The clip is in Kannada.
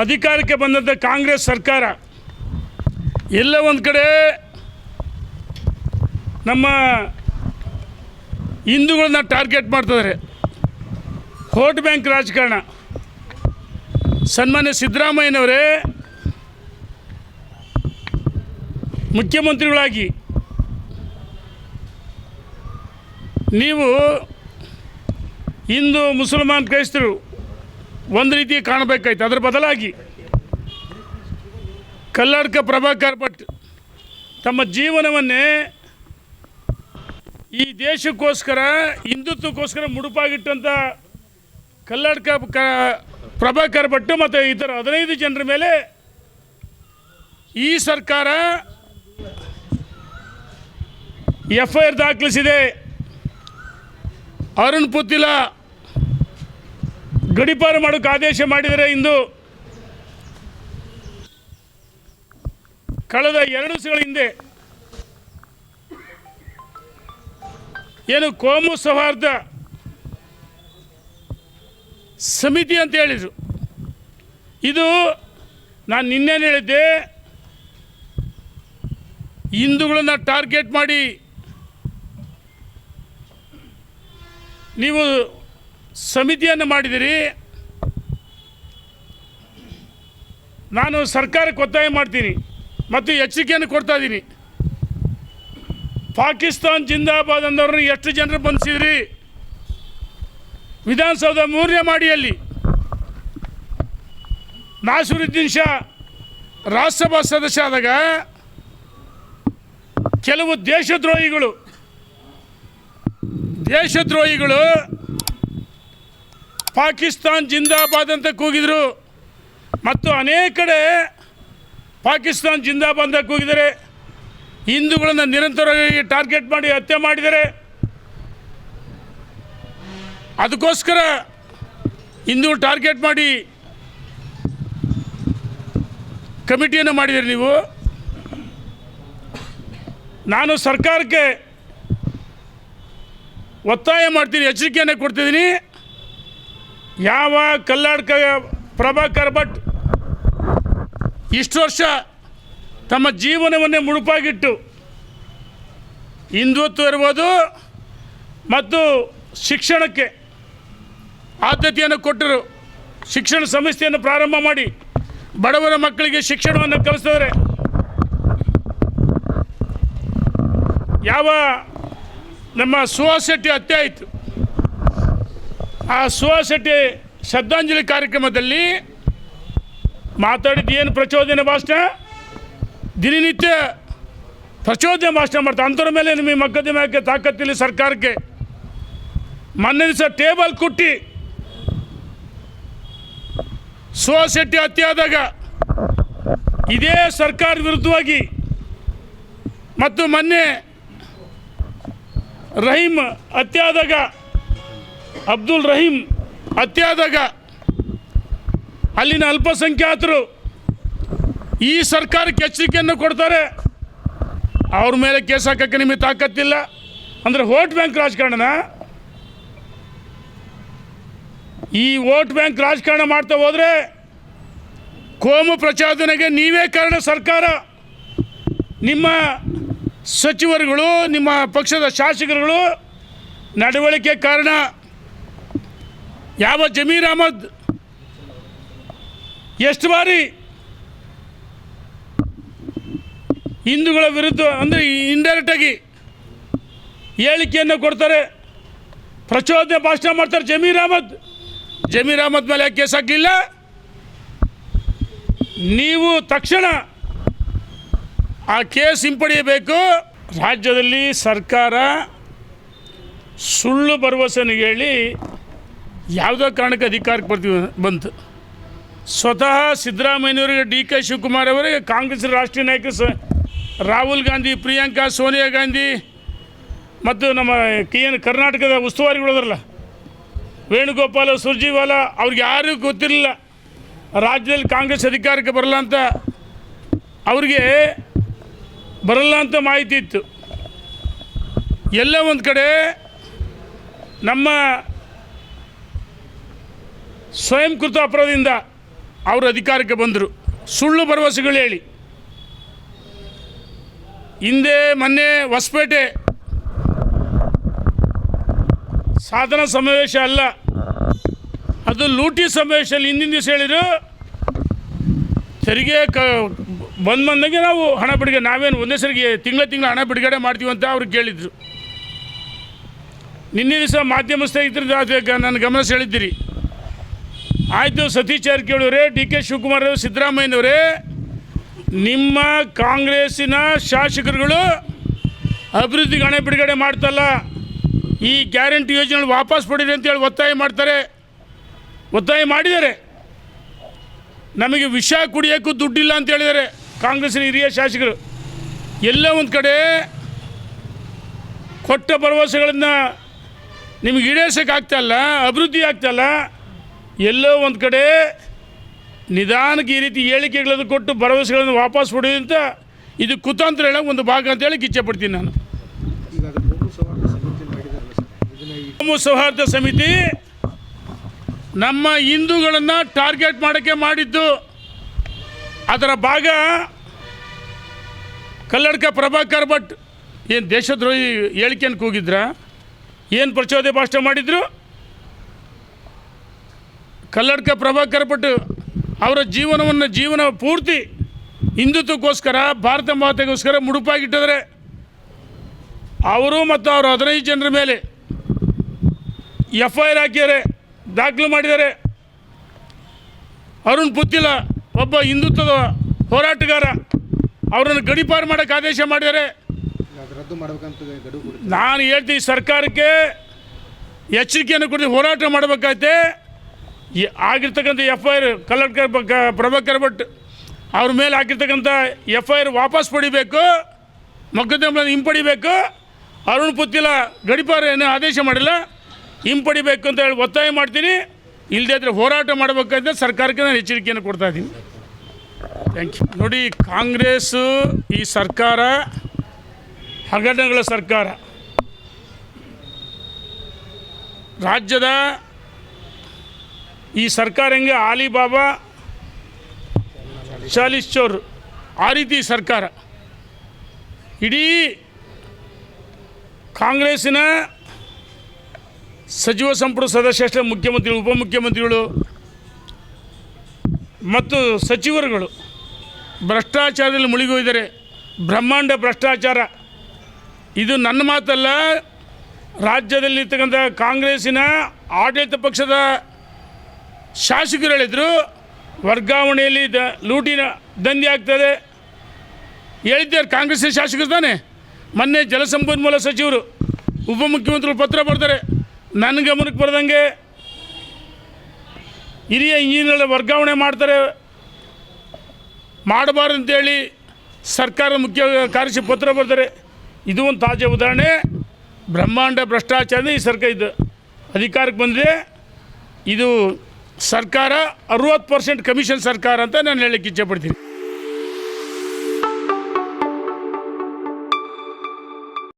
ಅಧಿಕಾರಕ್ಕೆ ಬಂದಂಥ ಕಾಂಗ್ರೆಸ್ ಸರ್ಕಾರ ಎಲ್ಲ ಒಂದು ಕಡೆ ನಮ್ಮ ಹಿಂದೂಗಳನ್ನ ಟಾರ್ಗೆಟ್ ಮಾಡ್ತಿದ್ದಾರೆ. ವೋಟ್ ಬ್ಯಾಂಕ್ ರಾಜಕಾರಣ. ಸನ್ಮಾನ್ಯ ಸಿದ್ದರಾಮಯ್ಯನವರೇ ಮುಖ್ಯಮಂತ್ರಿಗಳಾಗಿ ನೀವು ಹಿಂದೂ ಮುಸಲ್ಮಾನ್ ಕ್ರೈಸ್ತರು ಒಂದು ರೀತಿ ಕಾಣಬೇಕಾಯ್ತು. ಅದರ ಬದಲಾಗಿ ಕಲ್ಲಡ್ಕ ಪ್ರಭಾಕರ್ ಭಟ್ ತಮ್ಮ ಜೀವನವನ್ನೇ ಈ ದೇಶಕ್ಕೋಸ್ಕರ ಹಿಂದುತ್ವಕ್ಕೋಸ್ಕರ ಮುಡುಪಾಗಿಟ್ಟಂಥ ಕಲ್ಲಡ್ಕ ಪ್ರಭಾಕರ್ ಭಟ್ ಮತ್ತು ಇತರ 15 ಜನರ ಮೇಲೆ ಈ ಸರ್ಕಾರ FIR ದಾಖಲಿಸಿದೆ. ಅರುಣ್ ಪುತ್ತಿಲ ಗಡೀಪಾರು ಮಾಡೋಕ್ಕೆ ಆದೇಶ ಮಾಡಿದರೆ. ಇಂದು ಕಳೆದ 2 ದಿವಸಗಳ ಹಿಂದೆ ಏನು ಕೋಮು ಸೌಹಾರ್ದ ಸಮಿತಿ ಅಂತ ಹೇಳಿದರು. ಇದು ನಾನು ನಿನ್ನೇನು ಹೇಳಿದ್ದೆ, ಹಿಂದೂಗಳನ್ನು ಟಾರ್ಗೆಟ್ ಮಾಡಿ ನೀವು ಸಮಿತಿಯನ್ನು ಮಾಡಿದಿರಿ. ನಾನು ಸರ್ಕಾರಕ್ಕೆ ಒತ್ತಾಯ ಮಾಡ್ತೀನಿ ಮತ್ತು ಎಚ್ಚರಿಕೆಯನ್ನು ಕೊಡ್ತಾ ಇದ್ದೀನಿ. ಪಾಕಿಸ್ತಾನ್ ಜಿಂದಾಬಾದ್ ಅಂದವ್ರನ್ನ ಎಷ್ಟು ಜನರು ಬಂಧಿಸಿದ್ರಿ? ವಿಧಾನಸೌಧ 3ನೇ ಮಾಡಿಯಲ್ಲಿ ನಾಸಿರುದ್ದೀನ್ ಶಾ ರಾಜ್ಯಸಭಾ ಸದಸ್ಯ ಆದಾಗ ಕೆಲವು ದೇಶದ್ರೋಹಿಗಳು ಪಾಕಿಸ್ತಾನ್ ಜಿಂದಾಬಾದ್ ಅಂತ ಕೂಗಿದರು ಮತ್ತು ಅನೇಕ ಕಡೆ ಪಾಕಿಸ್ತಾನ್ ಜಿಂದಾಬಾದ್ ಅಂತ ಕೂಗಿದರೆ. ಹಿಂದೂಗಳನ್ನು ನಿರಂತರವಾಗಿ ಟಾರ್ಗೆಟ್ ಮಾಡಿ ಹತ್ಯೆ ಮಾಡಿದರೆ. ಅದಕ್ಕೋಸ್ಕರ ಹಿಂದೂ ಟಾರ್ಗೆಟ್ ಮಾಡಿ ಕಮಿಟಿಯನ್ನು ಮಾಡಿದ್ದೀರಿ ನೀವು. ನಾನು ಸರ್ಕಾರಕ್ಕೆ ಒತ್ತಾಯ ಮಾಡ್ತೀನಿ, ಎಚ್ಚರಿಕೆಯನ್ನು ಕೊಡ್ತಿದ್ದೀನಿ. ಯಾವ ಕಲ್ಲಡ್ಕ ಪ್ರಭಾಕರ್ ಭಟ್ ಇಷ್ಟು ವರ್ಷ ತಮ್ಮ ಜೀವನವನ್ನೇ ಮುಡುಪಾಗಿಟ್ಟು ಹಿಂದುತ್ವ ಇರ್ಬೋದು ಮತ್ತು ಶಿಕ್ಷಣಕ್ಕೆ ಆದ್ಯತೆಯನ್ನು ಕೊಟ್ಟರು. ಶಿಕ್ಷಣ ಸಂಸ್ಥೆಯನ್ನು ಪ್ರಾರಂಭ ಮಾಡಿ ಬಡವರ ಮಕ್ಕಳಿಗೆ ಶಿಕ್ಷಣವನ್ನು ಕಲಿಸಿದರೆ. ಯಾವ ನಮ್ಮ ಸುಹಾಸ್ ಶೆಟ್ಟಿ ಹತ್ಯೆ ಆಯಿತು, ಆ ಸುಹಾಸ್ ಶೆಟ್ಟಿ ಶ್ರದ್ಧಾಂಜಲಿ ಕಾರ್ಯಕ್ರಮದಲ್ಲಿ ಮಾತಾಡಿದ್ದು ಏನು ಪ್ರಚೋದನೆ ಭಾಷಣ, ದಿನನಿತ್ಯ ಪ್ರಚೋದನೆ ಭಾಷಣ ಮಾಡ್ತಾರೆ. ಅಂಥವ್ರ ಮೇಲೆ ನಿಮಗೆ ಮೊಕದ್ದಮೆ ಹಾಕಿ ತಾಕತ್ತಿಲ್ಲ ಸರ್ಕಾರಕ್ಕೆ. ಮೊನ್ನೆ ದಿವಸ ಟೇಬಲ್ ಕುಟ್ಟಿ ಸುಹಾಸ್ ಶೆಟ್ಟಿ ಹತ್ಯೆ ಆದಾಗ ಇದೇ ಸರ್ಕಾರ ವಿರುದ್ಧವಾಗಿ ಮತ್ತು ಮೊನ್ನೆ ರಹೀಮ್ ಹತ್ಯೆ ಆದಾಗ, ಅಬ್ದುಲ್ ರಹೀಮ್ ಹತ್ಯೆ ಆದಾಗ ಅಲ್ಲಿನ ಅಲ್ಪಸಂಖ್ಯಾತರು ಈ ಸರ್ಕಾರಕ್ಕೆ ಎಚ್ಚರಿಕೆಯನ್ನು ಕೊಡ್ತಾರೆ. ಅವ್ರ ಮೇಲೆ ಕೇಸ್ ಹಾಕೋಕ್ಕೆ ನಿಮಗೆ ತಾಕತ್ತಿಲ್ಲ ಅಂದರೆ ವೋಟ್ ಬ್ಯಾಂಕ್ ರಾಜಕಾರಣನ. ಈ ವೋಟ್ ಬ್ಯಾಂಕ್ ರಾಜಕಾರಣ ಮಾಡ್ತಾ ಹೋದರೆ ಕೋಮು ಪ್ರಚೋದನೆಗೆ ನೀವೇ ಕಾರಣ. ಸರ್ಕಾರ, ನಿಮ್ಮ ಸಚಿವರುಗಳು, ನಿಮ್ಮ ಪಕ್ಷದ ಶಾಸಕರುಗಳು ನಡವಳಿಕೆ ಕಾರಣ. ಯಾವ ಜಮೀರ್ ಅಹಮದ್ ಎಷ್ಟು ಬಾರಿ ಹಿಂದೂಗಳ ವಿರುದ್ಧ ಅಂದರೆ ಇಂಡೈರೆಕ್ಟಾಗಿ ಹೇಳಿಕೆಯನ್ನು ಕೊಡ್ತಾರೆ, ಪ್ರಚೋದನೆ ಭಾಷಣ ಮಾಡ್ತಾರೆ. ಜಮೀರ್ ಅಹಮದ್ ಮೇಲೆ ಕೇಸ್ ಹಾಕಲಿಲ್ಲ. ನೀವು ತಕ್ಷಣ ಆ ಕೇಸ್ ಹಿಂಪಡೆಯಬೇಕು. ರಾಜ್ಯದಲ್ಲಿ ಸರ್ಕಾರ ಸುಳ್ಳು ಭರವಸೆಯನ್ನು ಹೇಳಿ ಯಾವುದೋ ಕಾರಣಕ್ಕೆ ಅಧಿಕಾರಕ್ಕೆ ಬಂತು. ಸ್ವತಃ ಸಿದ್ದರಾಮಯ್ಯನವರಿಗೆ, DK ಶಿವಕುಮಾರ್ ಅವರಿಗೆ, ಕಾಂಗ್ರೆಸ್ ರಾಷ್ಟ್ರೀಯ ನಾಯಕರು ರಾಹುಲ್ ಗಾಂಧಿ, ಪ್ರಿಯಾಂಕಾ, ಸೋನಿಯಾ ಗಾಂಧಿ ಮತ್ತು ನಮ್ಮ ಕರ್ನಾಟಕದ ಉಸ್ತುವಾರಿಗಳದರಲ್ಲ ವೇಣುಗೋಪಾಲ, ಸುರ್ಜಿವಾಲ, ಅವ್ರಿಗೆ ಯಾರಿಗೂ ಗೊತ್ತಿರಲಿಲ್ಲ ರಾಜ್ಯದಲ್ಲಿ ಕಾಂಗ್ರೆಸ್ ಅಧಿಕಾರಕ್ಕೆ ಬರಲ್ಲ ಅಂತ. ಅವ್ರಿಗೆ ಬರಲ್ಲ ಅಂತ ಮಾಹಿತಿ ಇತ್ತು. ಎಲ್ಲ ಒಂದು ಕಡೆ ನಮ್ಮ ಸ್ವಯಂಕೃತ ಅಪರಾಧದಿಂದ ಅವರು ಅಧಿಕಾರಕ್ಕೆ ಬಂದರು, ಸುಳ್ಳು ಭರವಸೆಗಳು ಹೇಳಿ. ಹಿಂದೆ ಮೊನ್ನೆ ಹೊಸಪೇಟೆ ಸಾಧನಾ ಸಮಾವೇಶ ಅಲ್ಲ, ಅದು ಲೂಟಿ ಸಮಾವೇಶದಲ್ಲಿ ಹಿಂದಿನ ದಿವಸ ಹೇಳಿದರು ತೆರಿಗೆ ಬಂದಂಗೆ ನಾವು ಹಣ ಬಿಡುಗಡೆ, ನಾವೇನು ಒಂದೇ ಸರಿಗೆ ತಿಂಗಳ ಹಣ ಬಿಡುಗಡೆ ಮಾಡ್ತೀವಿ ಅಂತ ಅವ್ರು ಕೇಳಿದರು. ನಿನ್ನೆ ದಿವಸ ಮಾಧ್ಯಮ ಸ್ನೇಹಿತರು ನನ್ನ ಗಮನ ಸೆಳೆದಿರಿ. ಆಯಿತು, ಸತೀಶ್ ಜಾರಕಿಹೊಳಿ ಅವರೇ, ಡಿ ಕೆ ಶಿವಕುಮಾರ್ ಅವರು, ಸಿದ್ದರಾಮಯ್ಯನವರೇ, ನಿಮ್ಮ ಕಾಂಗ್ರೆಸ್ಸಿನ ಶಾಸಕರುಗಳು ಅಭಿವೃದ್ಧಿಗೆ ಹಣ ಬಿಡುಗಡೆ ಮಾಡ್ತಲ್ಲ, ಈ ಗ್ಯಾರಂಟಿ ಯೋಜನೆ ವಾಪಸ್ ಪಡೀರಿ ಅಂತೇಳಿ ಒತ್ತಾಯ ಮಾಡಿದ್ದಾರೆ. ನಮಗೆ ವಿಷ ಕುಡಿಯೋಕ್ಕೂ ದುಡ್ಡಿಲ್ಲ ಅಂತ ಹೇಳಿದ್ದಾರೆ ಕಾಂಗ್ರೆಸ್ಸಿನ ಹಿರಿಯ ಶಾಸಕರು. ಎಲ್ಲೋ ಒಂದು ಕಡೆ ಕೊಟ್ಟ ಭರವಸೆಗಳನ್ನು ನಿಮಗೆ ಈಡೇರಿಸೋಕ್ಕಾಗ್ತಾಯಿಲ್ಲ, ಅಭಿವೃದ್ಧಿ ಆಗ್ತಾಯಿಲ್ಲ. ಎಲ್ಲೋ ಒಂದು ಕಡೆ ನಿಧಾನಕ್ಕೆ ಈ ರೀತಿ ಹೇಳಿಕೆಗಳನ್ನು ಕೊಟ್ಟು ಭರವಸೆಗಳನ್ನು ವಾಪಸ್ ಪಡೆಯುವಂಥ ಇದು ಕುತಂತ್ರ ಹೇಳೋಕೆ ಒಂದು ಭಾಗ ಅಂತ ಹೇಳಕ್ಕೆ ಇಚ್ಛೆಪಡ್ತೀನಿ ನಾನು. ಕೋಮು ಸೌಹಾರ್ದ ಸಮಿತಿ ನಮ್ಮ ಹಿಂದೂಗಳನ್ನು ಟಾರ್ಗೆಟ್ ಮಾಡೋಕ್ಕೆ ಮಾಡಿದ್ದು. ಅದರ ಭಾಗ ಕಲ್ಲಡ್ಕ ಪ್ರಭಾಕರ್ ಭಟ್ ಏನು ದೇಶದ್ರೋಹಿ ಹೇಳಿಕೆಯನ್ನು ಕೂಗಿದ್ರ, ಏನು ಪ್ರಚೋದನೆ ಭಾಷಣ ಮಾಡಿದರು. ಕಲ್ಲಡ್ಕ ಪ್ರಭಾಕರ್ ಭಟ್ ಅವರ ಜೀವನ ಪೂರ್ತಿ ಹಿಂದುತ್ವಕ್ಕೋಸ್ಕರ, ಭಾರತ ಮಾತೆಗೋಸ್ಕರ ಮುಡುಪಾಗಿಟ್ಟಿದ್ದಾರೆ. ಅವರು ಮತ್ತು ಅವರು 15 ಜನರ ಮೇಲೆ FIR ಹಾಕಿದ್ದಾರೆ, ದಾಖಲು ಮಾಡಿದ್ದಾರೆ. ಅರುಣ್ ಪುತ್ತಿಲ ಒಬ್ಬ ಹಿಂದುತ್ವದ ಹೋರಾಟಗಾರ, ಅವರನ್ನು ಗಡೀಪಾರು ಮಾಡೋಕ್ಕೆ ಆದೇಶ ಮಾಡಿದ್ದಾರೆ. ನಾನು ಹೇಳ್ತೀನಿ, ಸರ್ಕಾರಕ್ಕೆ ಎಚ್ಚರಿಕೆಯನ್ನು ಕೊಟ್ಟು ಹೋರಾಟ ಮಾಡಬೇಕಾಯ್ತೆ. ಆಗಿರ್ತಕ್ಕಂಥ FIR ಕಲ್ಲಡ್ಕ ಪ್ರಭಾಕರ್ ಭಟ್ ಅವ್ರ ಮೇಲೆ ಆಗಿರ್ತಕ್ಕಂಥ FIR ವಾಪಸ್ ಪಡಿಬೇಕು, ಮೊಕದ್ದಮೆಗಳನ್ನು ಹಿಂಪಡಿಬೇಕು. ಅರುಣ್ ಪುತ್ತಿಲ ಗಡೀಪಾರು ಏನೂ ಆದೇಶ ಮಾಡಿಲ್ಲ, ಹಿಂಪಡಿಬೇಕು ಅಂತ ಹೇಳಿ ಒತ್ತಾಯ ಮಾಡ್ತೀನಿ. ಇಲ್ಲದೇ ಇದ್ದರೆ ಹೋರಾಟ ಮಾಡಬೇಕಾದ್ರೆ ಸರ್ಕಾರಕ್ಕೆ ನಾನು ಎಚ್ಚರಿಕೆಯನ್ನು ಕೊಡ್ತಾ ಇದ್ದೀನಿ. Thank you. ನೋಡಿ, ಕಾಂಗ್ರೆಸ್ಸು ಈ ಸರ್ಕಾರ ಹಗರಣಗಳ ಸರ್ಕಾರ. ರಾಜ್ಯದ ಈ ಸರ್ಕಾರ ಹೆಂಗೆ ಆಲಿಬಾಬಾ ಚಾಲಿಸ್ ಚೋರ್, ಆ ರೀತಿ ಸರ್ಕಾರ. ಇಡೀ ಕಾಂಗ್ರೆಸ್ಸಿನ ಸಚಿವ ಸಂಪುಟ ಸದಸ್ಯರಷ್ಟೇ ಮುಖ್ಯಮಂತ್ರಿಗಳು, ಉಪಮುಖ್ಯಮಂತ್ರಿಗಳು ಮತ್ತು ಸಚಿವರುಗಳು ಭ್ರಷ್ಟಾಚಾರದಲ್ಲಿ ಮುಳುಗೋಗಿದ್ದಾರೆ. ಬ್ರಹ್ಮಾಂಡ ಭ್ರಷ್ಟಾಚಾರ. ಇದು ನನ್ನ ಮಾತಲ್ಲ, ರಾಜ್ಯದಲ್ಲಿರ್ತಕ್ಕಂಥ ಕಾಂಗ್ರೆಸ್ಸಿನ ಆಡಳಿತ ಪಕ್ಷದ ಶಾಸಕರು ಹೇಳಿದರು. ವರ್ಗಾವಣೆಯಲ್ಲಿ ಲೂಟಿನ ದಂಧೆ ಆಗ್ತದೆ ಹೇಳಿದ್ದಾರೆ. ಕಾಂಗ್ರೆಸ್ಸಿನ ಶಾಸಕರು ತಾನೆ. ಮೊನ್ನೆ ಜಲಸಂಪನ್ಮೂಲ ಸಚಿವರು, ಉಪಮುಖ್ಯಮಂತ್ರಿಗಳು ಪತ್ರ ಬರ್ತಾರೆ. ನನ್ನ ಗಮನಕ್ಕೆ ಬರ್ದಂಗೆ ಹಿರಿಯ ಇಂಜಿನಿಯರ್ಗಳ ವರ್ಗಾವಣೆ ಮಾಡಬಾರ್ದು ಅಂತೇಳಿ ಸರ್ಕಾರದ ಮುಖ್ಯ ಕಾರ್ಯದರ್ಶಿ ಪತ್ರ ಬರ್ತಾರೆ. ಇದು ಒಂದು ತಾಜಾ ಉದಾಹರಣೆ. ಬ್ರಹ್ಮಾಂಡ ಭ್ರಷ್ಟಾಚಾರ ಈ ಸರ್ಕಾರ ಇದು ಅಧಿಕಾರಕ್ಕೆ ಬಂದರೆ ಇದು ಸರ್ಕಾರ 60% ಕಮಿಷನ್ ಸರ್ಕಾರ ಅಂತ ನಾನು ಹೇಳಕ್ಕೆ ಇಚ್ಛೆಪಡ್ತೀನಿ.